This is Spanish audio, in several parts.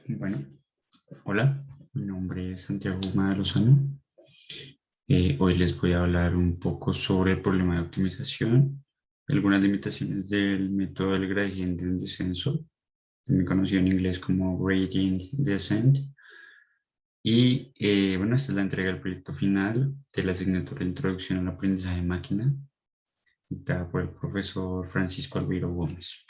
Bueno, hola, mi nombre es Santiago Guma Lozano. Hoy les voy a hablar un poco sobre el problema de optimización, algunas limitaciones del método del gradiente en descenso, también conocido en inglés como gradient descent. Y bueno, esta es la entrega del proyecto final de la asignatura de Introducción al Aprendizaje de Máquina, dictada por el profesor Francisco Alviro Gómez.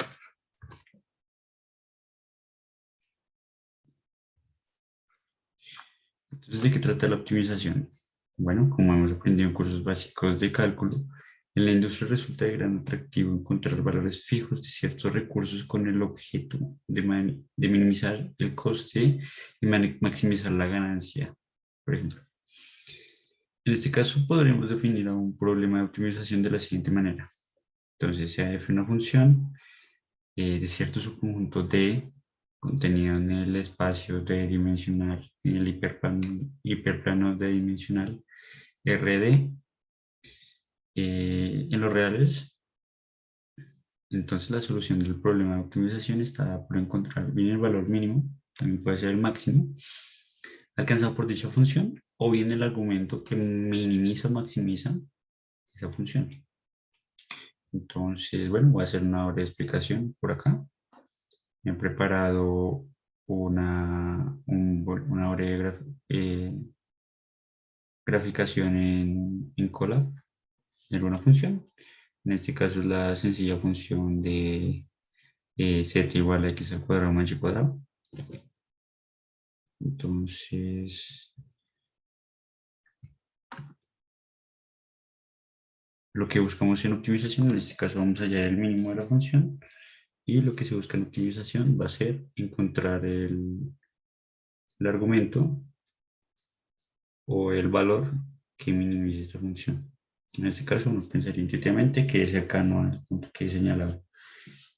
Entonces, ¿de qué trata la optimización? Bueno, como hemos aprendido en cursos básicos de cálculo, en la industria resulta de gran atractivo encontrar valores fijos de ciertos recursos con el objeto de minimizar el coste y maximizar la ganancia, por ejemplo. En este caso, podríamos definir a un problema de optimización de la siguiente manera. Entonces, sea f una función de cierto subconjunto D contenido en el espacio D dimensional, en el hiperplano D dimensional RD, en los reales. Entonces la solución del problema de optimización está por encontrar bien el valor mínimo, también puede ser el máximo, alcanzado por dicha función, o bien el argumento que minimiza o maximiza esa función. Entonces, bueno, voy a hacer una breve explicación por acá. Me he preparado una breve graficación en Colab de alguna función. En este caso es la sencilla función de z igual a x al cuadrado más y cuadrado. Entonces, lo que buscamos en optimización, en este caso vamos a hallar el mínimo de la función, y lo que se busca en optimización va a ser encontrar el argumento o el valor que minimice esta función. En este caso, uno pensaría intuitivamente que es cercano al punto que he señalado.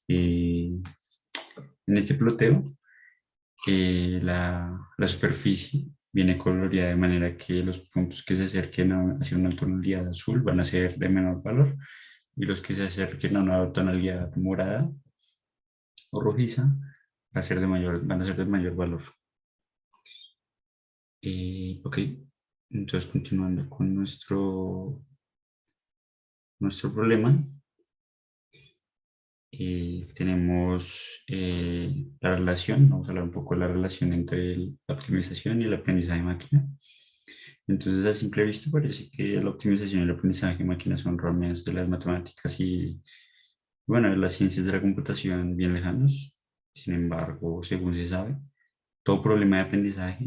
En este ploteo, la superficie viene coloreada de manera que los puntos que se acerquen hacia una tonalidad azul van a ser de menor valor y los que se acerquen a una tonalidad morada o rojiza van a ser de mayor valor. Ok, entonces continuando con nuestro problema, tenemos la relación, vamos a hablar un poco de la relación entre la optimización y el aprendizaje de máquina. Entonces, a simple vista parece que la optimización y el aprendizaje de máquina son ramas de las matemáticas y, bueno, de las ciencias de la computación bien lejanos. Sin embargo, según se sabe, todo problema de aprendizaje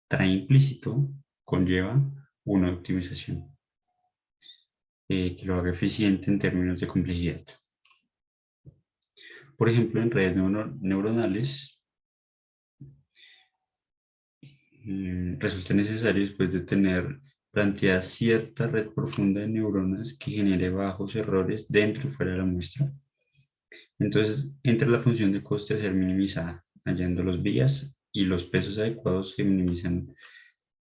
trae implícito, conlleva una optimización que lo haga eficiente en términos de complejidad. Por ejemplo, en redes neuronales, resulta necesario, después de tener planteada cierta red profunda de neuronas que genere bajos errores dentro y fuera de la muestra. Entonces, entra la función de coste a ser minimizada, hallando los vías y los pesos adecuados que minimizan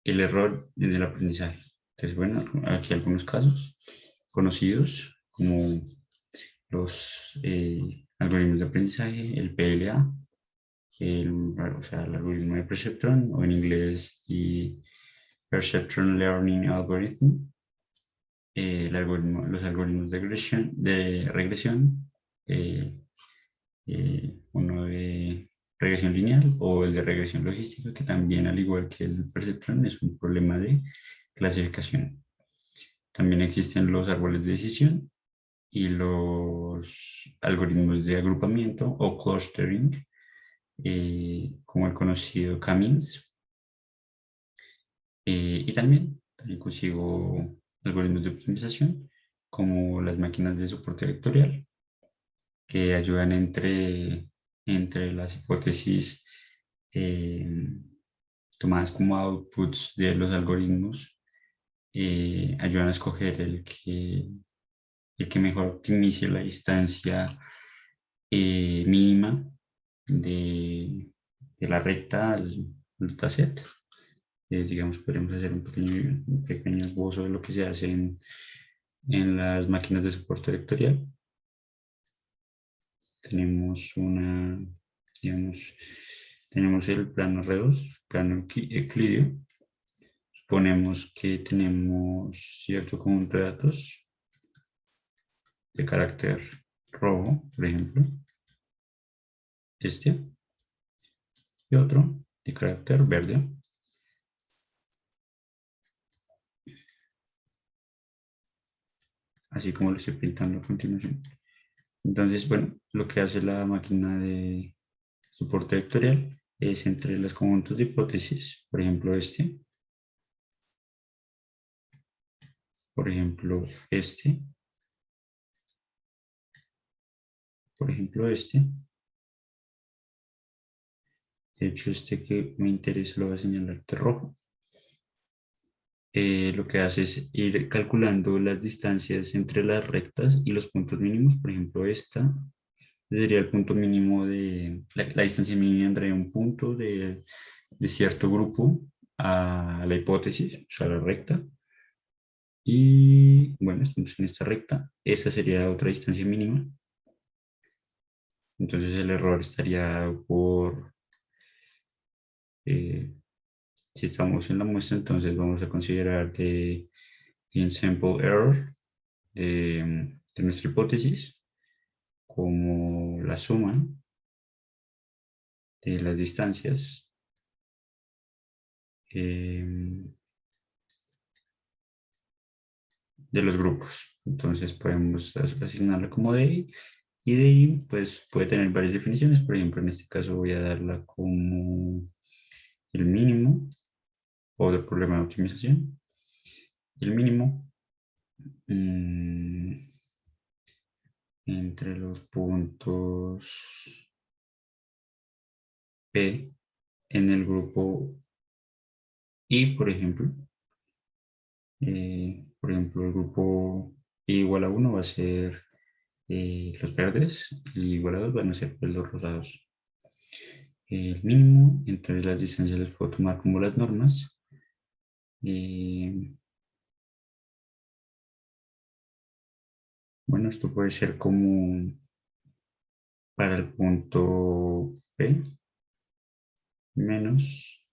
el error en el aprendizaje. Entonces, bueno, aquí algunos casos conocidos, como los algoritmos de aprendizaje, el PLA, o sea, el algoritmo de Perceptron, o en inglés, y Perceptron Learning Algorithm, los algoritmos de regresión, eh, uno de regresión lineal o el de regresión logística, que también, al igual que el Perceptron, es un problema de clasificación. También existen los árboles de decisión y los algoritmos de agrupamiento o clustering, como el conocido K-means. Y también consigo algoritmos de optimización, como las máquinas de soporte vectorial, que ayudan entre las hipótesis eh, tomadas como outputs de los algoritmos, ayudan a escoger el que mejor optimice la distancia mínima de la recta al dataset. Digamos, podemos hacer un pequeño esbozo de lo que se hace en las máquinas de soporte vectorial. Tenemos digamos, Tenemos el plano R2, plano euclidio. Suponemos que tenemos cierto conjunto de datos de carácter rojo, por ejemplo, este, y otro de carácter verde. Así como lo estoy pintando a continuación. Entonces, bueno, lo que hace la máquina de soporte vectorial es entre los conjuntos de hipótesis, por ejemplo por ejemplo por ejemplo de hecho que me interesa lo voy a señalar de rojo. Lo que hace es ir calculando las distancias entre las rectas y los puntos mínimos, por ejemplo esta sería el punto mínimo de, la distancia mínima entre un punto de cierto grupo a la hipótesis, o sea, la recta. Y bueno, estamos en esta recta. Esa sería otra distancia mínima. Entonces el error estaría por, eh, si estamos en la muestra, entonces vamos a considerar de sample error de nuestra hipótesis como la suma de las distancias de los grupos. Entonces podemos asignarla como DI y DI pues puede tener varias definiciones. Por ejemplo, en este caso voy a darla como el mínimo o del problema de optimización. El mínimo entre los puntos P en el grupo I, por ejemplo, el grupo I igual a 1 va a ser los verdes y igual a 2 van a ser pues, los rosados. El mínimo, entonces las distancias las puedo tomar como las normas. Bueno, esto puede ser como para el punto P menos,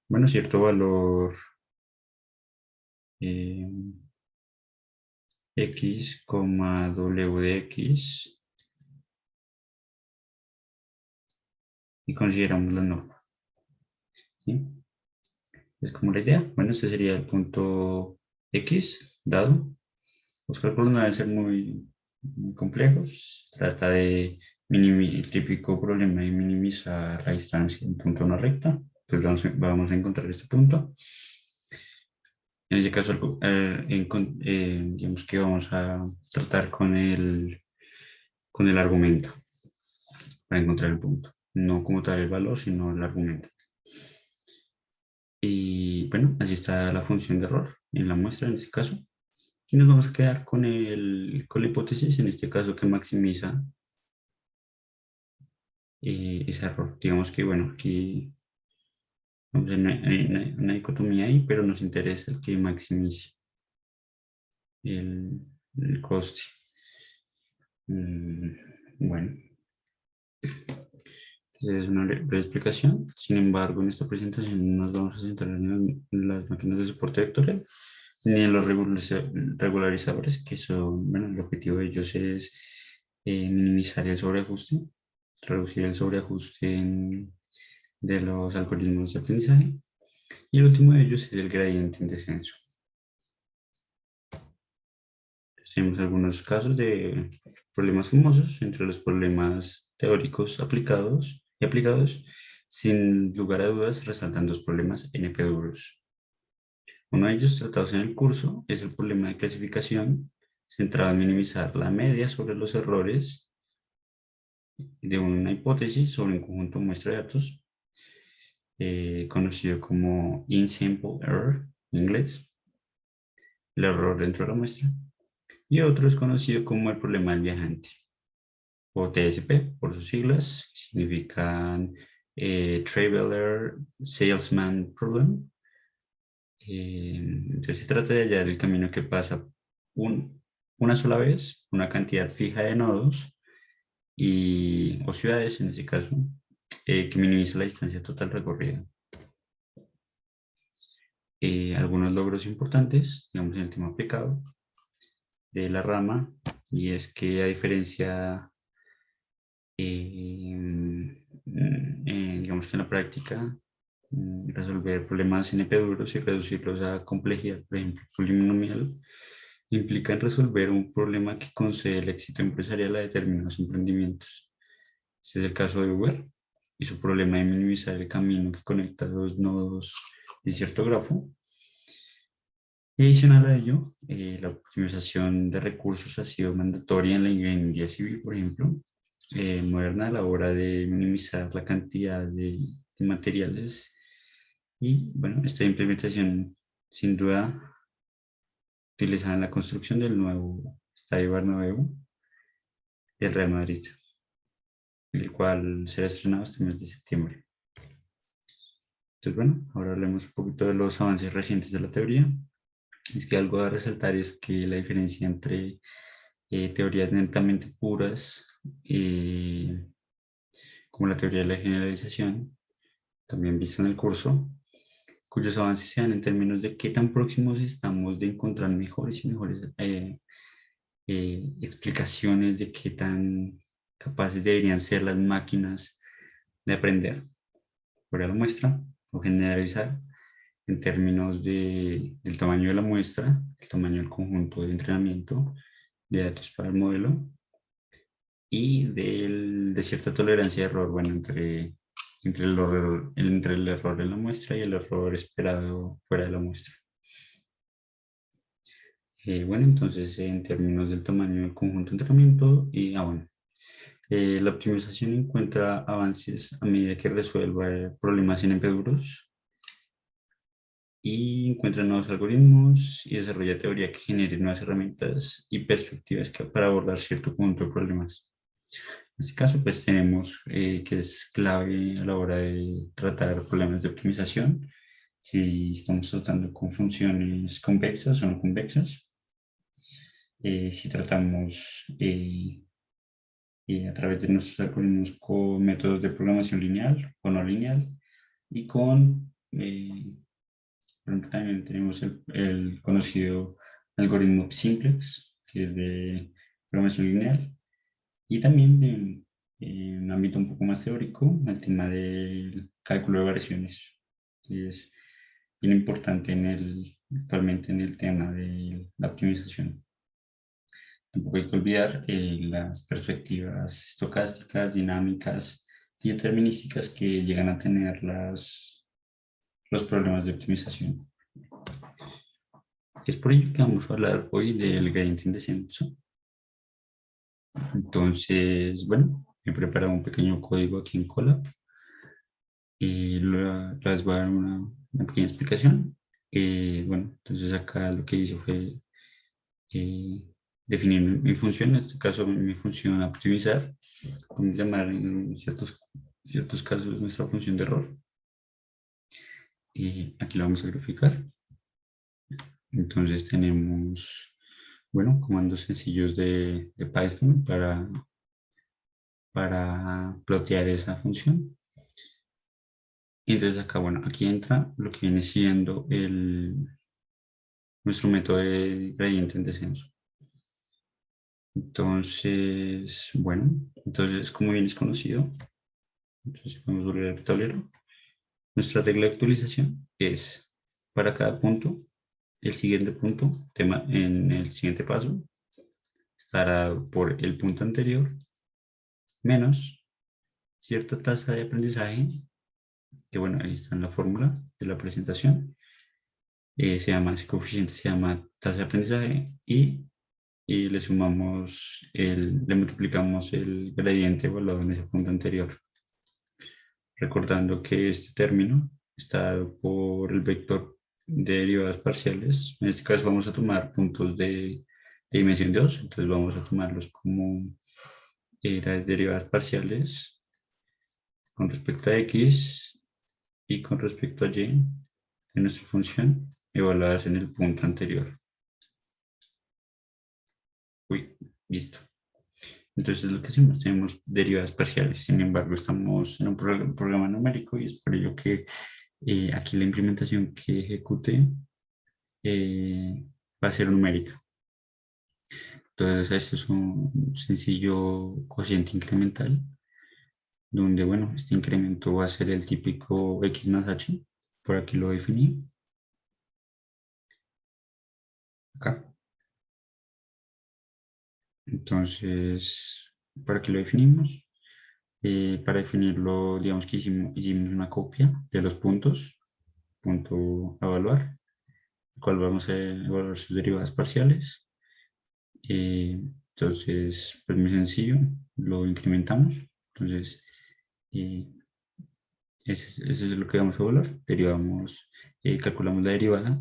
bueno, cierto valor eh, x, w de x y consideramos la norma. ¿Sí? Es como la idea. Bueno, este sería el punto x dado. Los cálculos no deben ser muy complejos. Trata de el típico problema de minimizar la distancia en punto a una recta. Pues vamos a encontrar este punto. En este caso, digamos que vamos a tratar con el argumento para encontrar el punto. No como tal el valor, sino el argumento. Y bueno, así está la función de error en la muestra en este caso. Y nos vamos a quedar con la hipótesis, en este caso que maximiza ese error. Digamos que, bueno, aquí vamos a hay una dicotomía ahí, pero nos interesa el que maximice el, el coste. Bueno, entonces es una breve explicación. Sin embargo, en esta presentación no nos vamos a centrar en las máquinas de soporte vectorial ni en los regularizadores, que son, bueno, el objetivo de ellos es minimizar el sobreajuste, reducir el sobreajuste de los algoritmos de aprendizaje. Y el último de ellos es el gradiente en descenso. Tenemos algunos casos de problemas famosos, entre los problemas teóricos aplicados, sin lugar a dudas resaltan dos problemas NP duros. Uno de ellos tratados en el curso es el problema de clasificación, centrado en minimizar la media sobre los errores de una hipótesis sobre un conjunto de muestra de datos, conocido como in-sample error en inglés, el error dentro de la muestra, y otro es conocido como el problema del viajante, o TSP por sus siglas, que significan Traveler Salesman Problem. Entonces se trata de hallar el camino que pasa una sola vez, una cantidad fija de nodos, o ciudades, en ese caso, que minimiza la distancia total recorrida. Algunos logros importantes, digamos, en el tema aplicado de la rama, y es que a diferencia, digamos que en la práctica, resolver problemas NP duros y reducirlos a complejidad, por ejemplo, polinomial, implican resolver un problema que concede el éxito empresarial a determinados emprendimientos. Este es el caso de Uber y su problema de minimizar el camino que conecta dos nodos de cierto grafo. Y adicional a ello, la optimización de recursos ha sido mandatoria en la ingeniería civil, por ejemplo, moderna a la hora de minimizar la cantidad de materiales. Y bueno, esta implementación sin duda utilizada en la construcción del nuevo Estadio Bernabéu del Real Madrid, el cual será estrenado este mes de septiembre. Entonces, bueno, ahora hablemos un poquito de los avances recientes de la teoría. Es que algo a resaltar es que la diferencia entre teorías netamente puras, como la teoría de la generalización, también vista en el curso, cuyos avances se dan en términos de qué tan próximos estamos de encontrar mejores y mejores explicaciones de qué tan capaces deberían ser las máquinas de aprender. Fuera la muestra o generalizar en términos del tamaño de la muestra, el tamaño del conjunto de entrenamiento de datos para el modelo y de cierta tolerancia de error, bueno, entre el error en la muestra y el error esperado fuera de la muestra. Bueno, entonces en términos del tamaño del conjunto de entrenamiento bueno, la optimización encuentra avances a medida que resuelva problemas en duros y encuentra nuevos algoritmos y desarrolla teoría que genere nuevas herramientas y perspectivas para abordar cierto conjunto de problemas. En este caso, pues tenemos que es clave a la hora de tratar problemas de optimización, si estamos tratando con funciones convexas o no convexas, si tratamos a través de nuestros algoritmos con métodos de programación lineal o no lineal, y por ejemplo, también tenemos el conocido algoritmo simplex, que es de programación lineal, y también en un ámbito un poco más teórico, el tema del cálculo de variaciones, que es bien importante actualmente en el tema de la optimización. Tampoco hay que olvidar las perspectivas estocásticas, dinámicas y determinísticas que llegan a tener los problemas de optimización. Es por ello que vamos a hablar hoy del gradiente en descenso. Entonces, bueno, he preparado un pequeño código aquí en Colab y les voy a dar una pequeña explicación. Bueno, entonces acá lo que hice fue eh, definir mi función, en este caso mi función a optimizar, podemos llamar en ciertos casos nuestra función de error. Y aquí la vamos a graficar. Entonces tenemos, bueno, comandos sencillos de Python para plotear esa función. Y entonces acá, bueno, aquí entra lo que viene siendo nuestro método de gradiente en descenso. Entonces, bueno, entonces como bien es conocido, entonces podemos volver al tablero. Nuestra regla de actualización es para cada punto, el siguiente punto, en el siguiente paso, estará por el punto anterior menos cierta tasa de aprendizaje, que bueno, ahí está en la fórmula de la presentación, ese coeficiente se llama tasa de aprendizaje y le multiplicamos el gradiente evaluado en ese punto anterior. Recordando que este término está dado por el vector de derivadas parciales. En este caso vamos a tomar puntos de dimensión de 2, entonces vamos a tomarlos como las derivadas parciales con respecto a x y con respecto a y de nuestra función evaluadas en el punto anterior. Uy, listo. Entonces lo que hacemos, tenemos derivadas parciales. Sin embargo, estamos en un programa numérico y es por ello que aquí la implementación que ejecute va a ser numérica. Entonces, esto es un sencillo cociente incremental, donde, bueno, este incremento va a ser el típico x más h. Por aquí lo definí, acá. Entonces, ¿para qué lo definimos? Para definirlo, digamos que hicimos una copia de los puntos, punto a evaluar, el cual vamos a evaluar sus derivadas parciales. Entonces, pues muy sencillo, lo incrementamos. Entonces, eh, eso es lo que vamos a evaluar. Derivamos, calculamos la derivada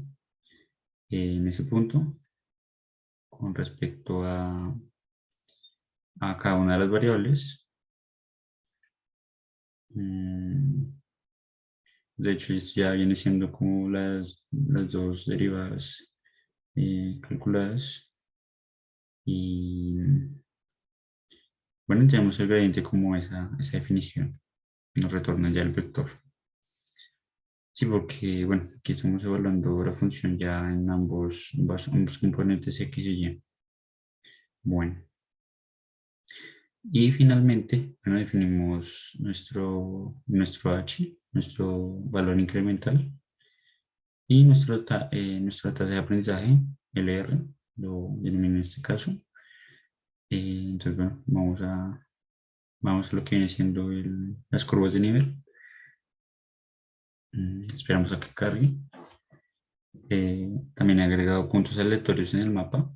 en ese punto con respecto a cada una de las variables. Mm, De hecho, esto ya viene siendo como las dos derivadas calculadas. Y bueno, tenemos el gradiente como esa definición. Nos retorna ya el vector. Sí, porque, bueno, aquí estamos evaluando la función ya en ambos componentes x y y. Bueno, y finalmente, bueno, definimos nuestro h, nuestro valor incremental, y nuestra tasa de aprendizaje, LR, lo denomino en este caso. Entonces, bueno, vamos a lo que viene siendo las curvas de nivel. Esperamos a que cargue. También he agregado puntos aleatorios en el mapa.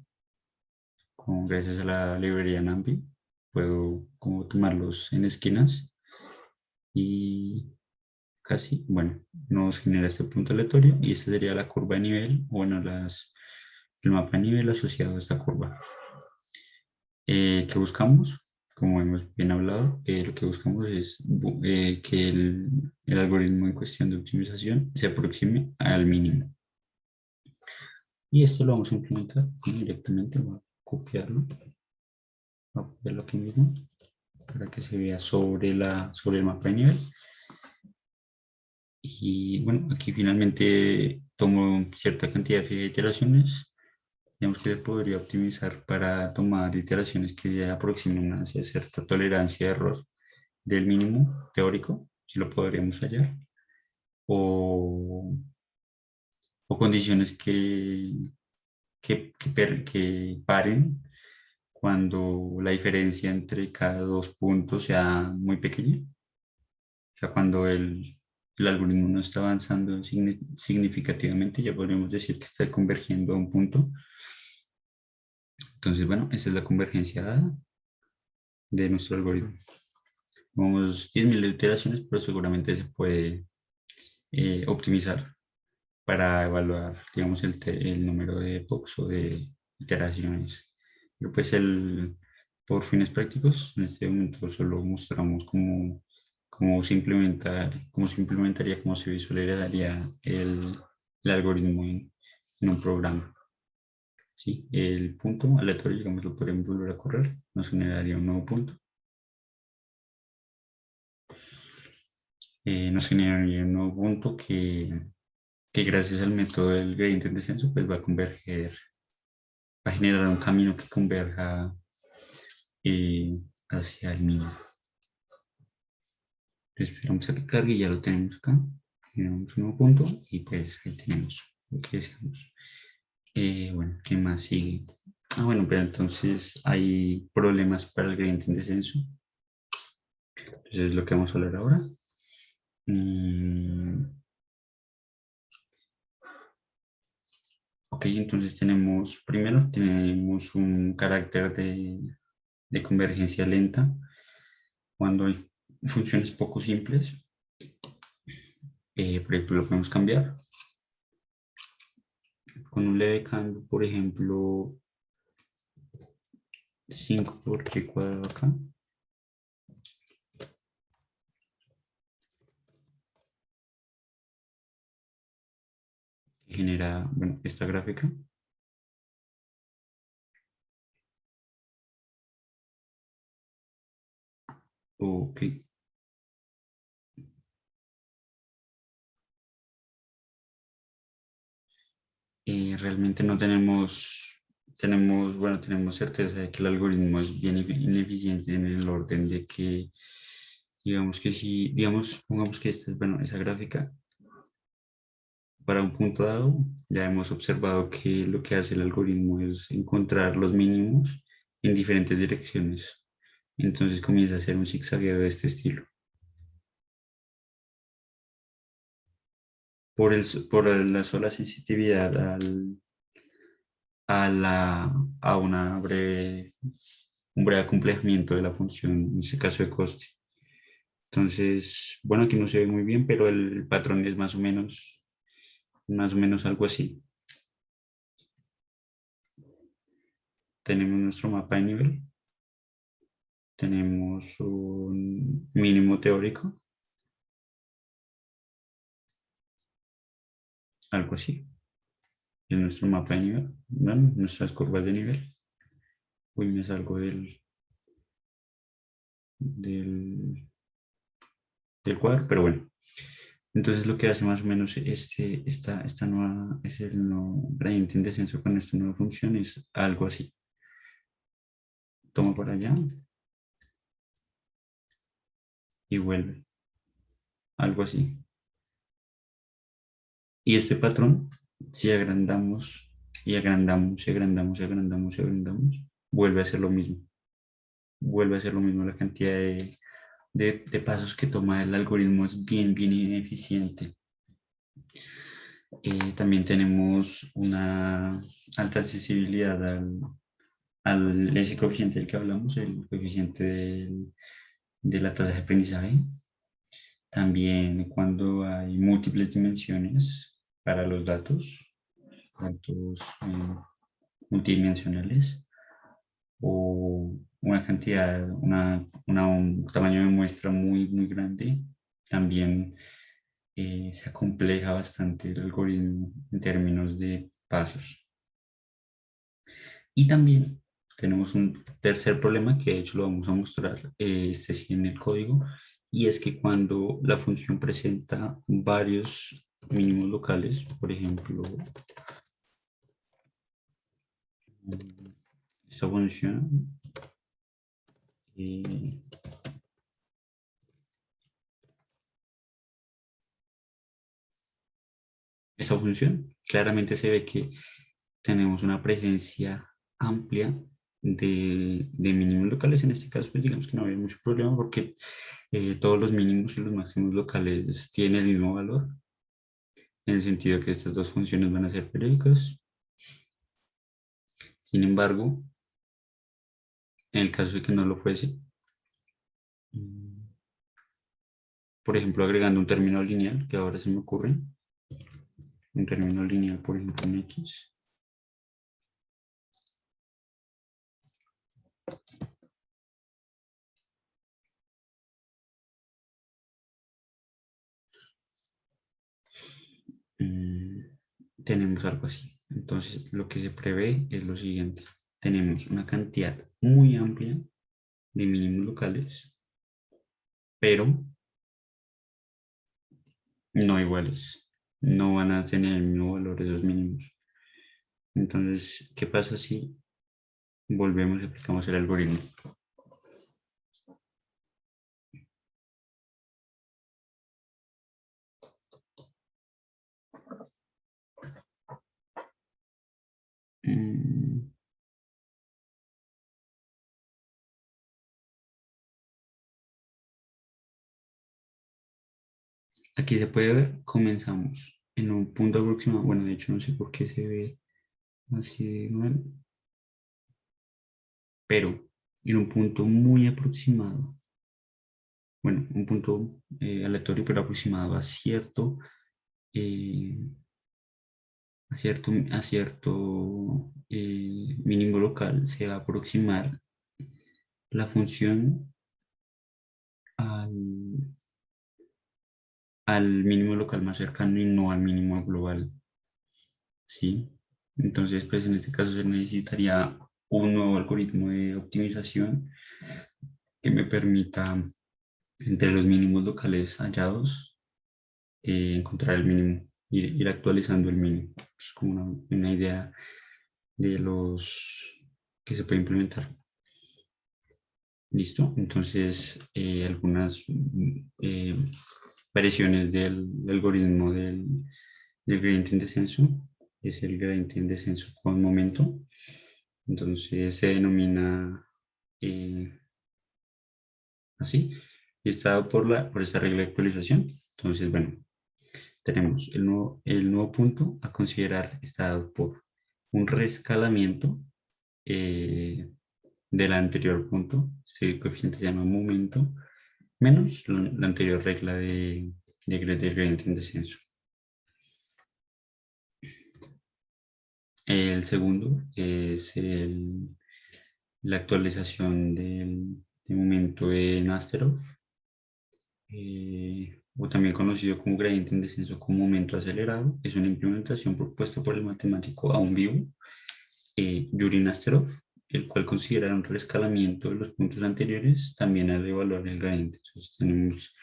Gracias a la librería NumPy, puedo como tomarlos en esquinas y casi, bueno, nos genera este punto aleatorio y esta sería la curva de nivel, bueno, el mapa de nivel asociado a esta curva. ¿Qué buscamos? Como hemos bien hablado, lo que buscamos es que el algoritmo en cuestión de optimización se aproxime al mínimo. Y esto lo vamos a implementar directamente, voy a copiarlo, voy a copiarlo aquí mismo para que se vea sobre el mapa de nivel. Y bueno, aquí finalmente tomo cierta cantidad de iteraciones. Digamos que se podría optimizar para tomar iteraciones que se aproximen hacia cierta tolerancia de error del mínimo teórico, si lo podríamos hallar, o, o condiciones que paren cuando la diferencia entre cada dos puntos sea muy pequeña. O sea, cuando el algoritmo no está avanzando significativamente, ya podríamos decir que está convergiendo a un punto. Entonces, bueno, esa es la convergencia dada de nuestro algoritmo. Vamos 10.000 iteraciones, pero seguramente se puede optimizar para evaluar, digamos, el número de epochs o de iteraciones. Pero pues por fines prácticos, en este momento solo mostramos cómo se implementaría, cómo se visualizaría el algoritmo en un programa. Sí, el punto aleatorio, digamos, lo podemos volver a correr, nos generaría un nuevo punto. Nos generaría un nuevo punto que gracias al método del gradiente en descenso, pues va a generar un camino que converja hacia el mínimo. Entonces, esperamos a que cargue y ya lo tenemos acá. Generamos un nuevo punto y pues ahí tenemos lo que decíamos. Bueno, ¿qué más sigue? Bueno, pero entonces hay problemas para el gradiente en descenso. Entonces es lo que vamos a hablar ahora. Mm, ok, entonces primero tenemos un carácter de convergencia lenta cuando hay funciones poco simples. Por ejemplo, lo podemos cambiar con un leve cambio, por ejemplo, 5 por t cuadrado acá. Que genera, bueno, esta gráfica. Ok. Realmente no bueno, tenemos certeza de que el algoritmo es bien ineficiente en el orden de que, digamos que si, digamos, pongamos que esta es, bueno, esa gráfica para un punto dado, ya hemos observado que lo que hace el algoritmo es encontrar los mínimos en diferentes direcciones. Entonces comienza a ser un zigzagueo de este estilo. Por la sola sensitividad a, la, a un breve acomplejamiento de la función, en este caso de coste. Entonces, bueno, aquí no se ve muy bien, pero el patrón es más o menos algo así. Tenemos nuestro mapa de nivel, tenemos un mínimo teórico, algo así, en nuestro mapa de nivel, bueno, nuestras curvas de nivel. Uy, me salgo del, del cuadro, pero bueno. Entonces lo que hace más o menos esta nueva, es el nuevo gradiente en descenso con esta nueva función es algo así. Toma para allá y vuelve, algo así. Y este patrón, si agrandamos y agrandamos y agrandamos y agrandamos y agrandamos, vuelve a hacer lo mismo. Vuelve a hacer lo mismo. La cantidad de pasos que toma el algoritmo es bien ineficiente. También tenemos una alta accesibilidad ese coeficiente del que hablamos, el coeficiente de la tasa de aprendizaje. También cuando hay múltiples dimensiones para los datos multidimensionales, o una cantidad, un tamaño de muestra muy grande, también se acompleja bastante el algoritmo en términos de pasos. Y también tenemos un tercer problema que de hecho lo vamos a mostrar este sí en el código, y es que cuando la función presenta varios mínimos locales, por ejemplo, esta función, eh, esta función claramente se ve que tenemos una presencia amplia de mínimos locales. En este caso, pues digamos que no había mucho problema porque todos los mínimos y los máximos locales tienen el mismo valor, en el sentido que estas dos funciones van a ser periódicas. Sin embargo, en el caso de que no lo fuese, mm, por ejemplo, agregando un término lineal, que ahora se me ocurre, un término lineal, por ejemplo, en X, mm, tenemos algo así. Entonces, lo que se prevé es lo siguiente. Tenemos una cantidad muy amplia de mínimos locales, pero no iguales. No van a tener el mismo valor esos mínimos. Entonces, ¿qué pasa si volvemos y aplicamos el algoritmo? Mm, Aquí se puede ver, comenzamos en un punto aproximado. Bueno, de hecho no sé por qué se ve así de mal, pero en un punto muy aproximado. Bueno, un punto aleatorio, pero aproximado eh, a cierto mínimo local, se va a aproximar la función al, al mínimo local más cercano y no al mínimo global, ¿sí? Entonces, pues en este caso se necesitaría un nuevo algoritmo de optimización que me permita entre los mínimos locales hallados, encontrar el mínimo, ir actualizando el mínimo. Es como una idea de los que se puede implementar. ¿Listo? Entonces, algunas variaciones del algoritmo del gradiente en descenso es el gradiente en descenso con momento. Entonces, se denomina así y está dado por esta regla de actualización. Entonces, bueno, tenemos el nuevo punto a considerar está dado por un rescalamiento eh, del anterior punto. Este coeficiente se llama momento menos la anterior regla del gradiente en descenso. El segundo es la actualización del momento de Nasterov, o también conocido como gradiente en descenso con momento acelerado. Es una implementación propuesta por el matemático aún vivo, Yuri Nasterov, el cual considera un reescalamiento de los puntos anteriores también al evaluar el gradiente. Entonces tenemos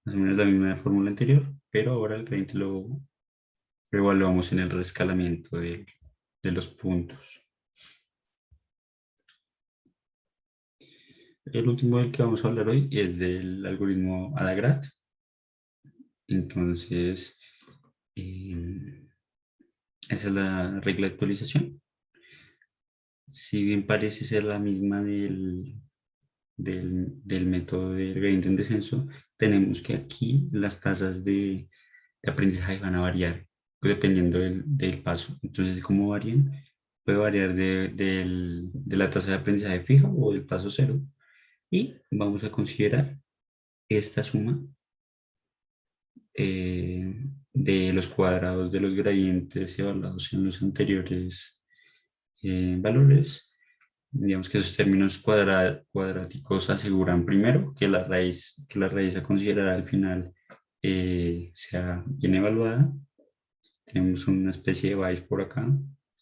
más o menos la misma fórmula anterior, pero ahora el gradiente lo evaluamos en el reescalamiento de los puntos. El último del que vamos a hablar hoy es del algoritmo Adagrad. Entonces, esa es la regla de actualización. Si bien parece ser la misma del método de gradiente en descenso, tenemos que aquí las tasas de aprendizaje van a variar dependiendo del paso. Entonces, ¿cómo varían? Puede variar de la tasa de aprendizaje fija o del paso cero. Y vamos a considerar esta suma de los cuadrados de los gradientes evaluados en los anteriores valores. Digamos que esos términos cuadráticos aseguran primero que la raíz a considerar al final sea bien evaluada. Tenemos una especie de Bayes por acá,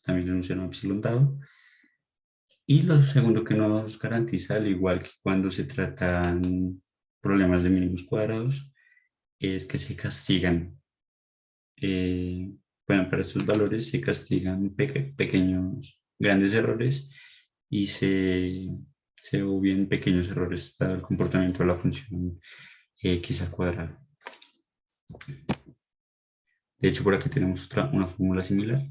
también en un seno epsilon dado. Y lo segundo que nos garantiza, al igual que cuando se tratan problemas de mínimos cuadrados, es que se castigan. eh, bueno, para estos valores se castigan pequeños, grandes errores y se obvian pequeños errores dado el comportamiento de la función x al cuadrado. De hecho, por aquí tenemos una fórmula similar.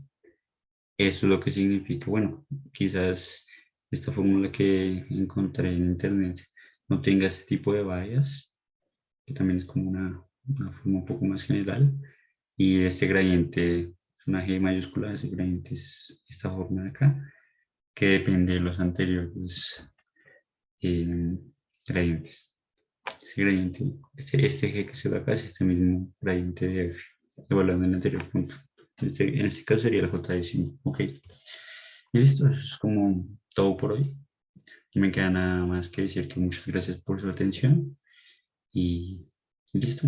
Eso es lo que significa, bueno, quizás esta fórmula que encontré en internet no tenga este tipo de vallas, que también es como una forma un poco más general. Y este gradiente es una G mayúscula, ese gradiente es esta forma de acá, que depende de los anteriores eh, gradientes. Este gradiente, este G que se ve acá es este mismo gradiente de F, evaluando en el anterior punto. En este caso sería el J décimo. Ok. Y listo, eso es como todo por hoy. No me queda nada más que decir que muchas gracias por su atención y listo.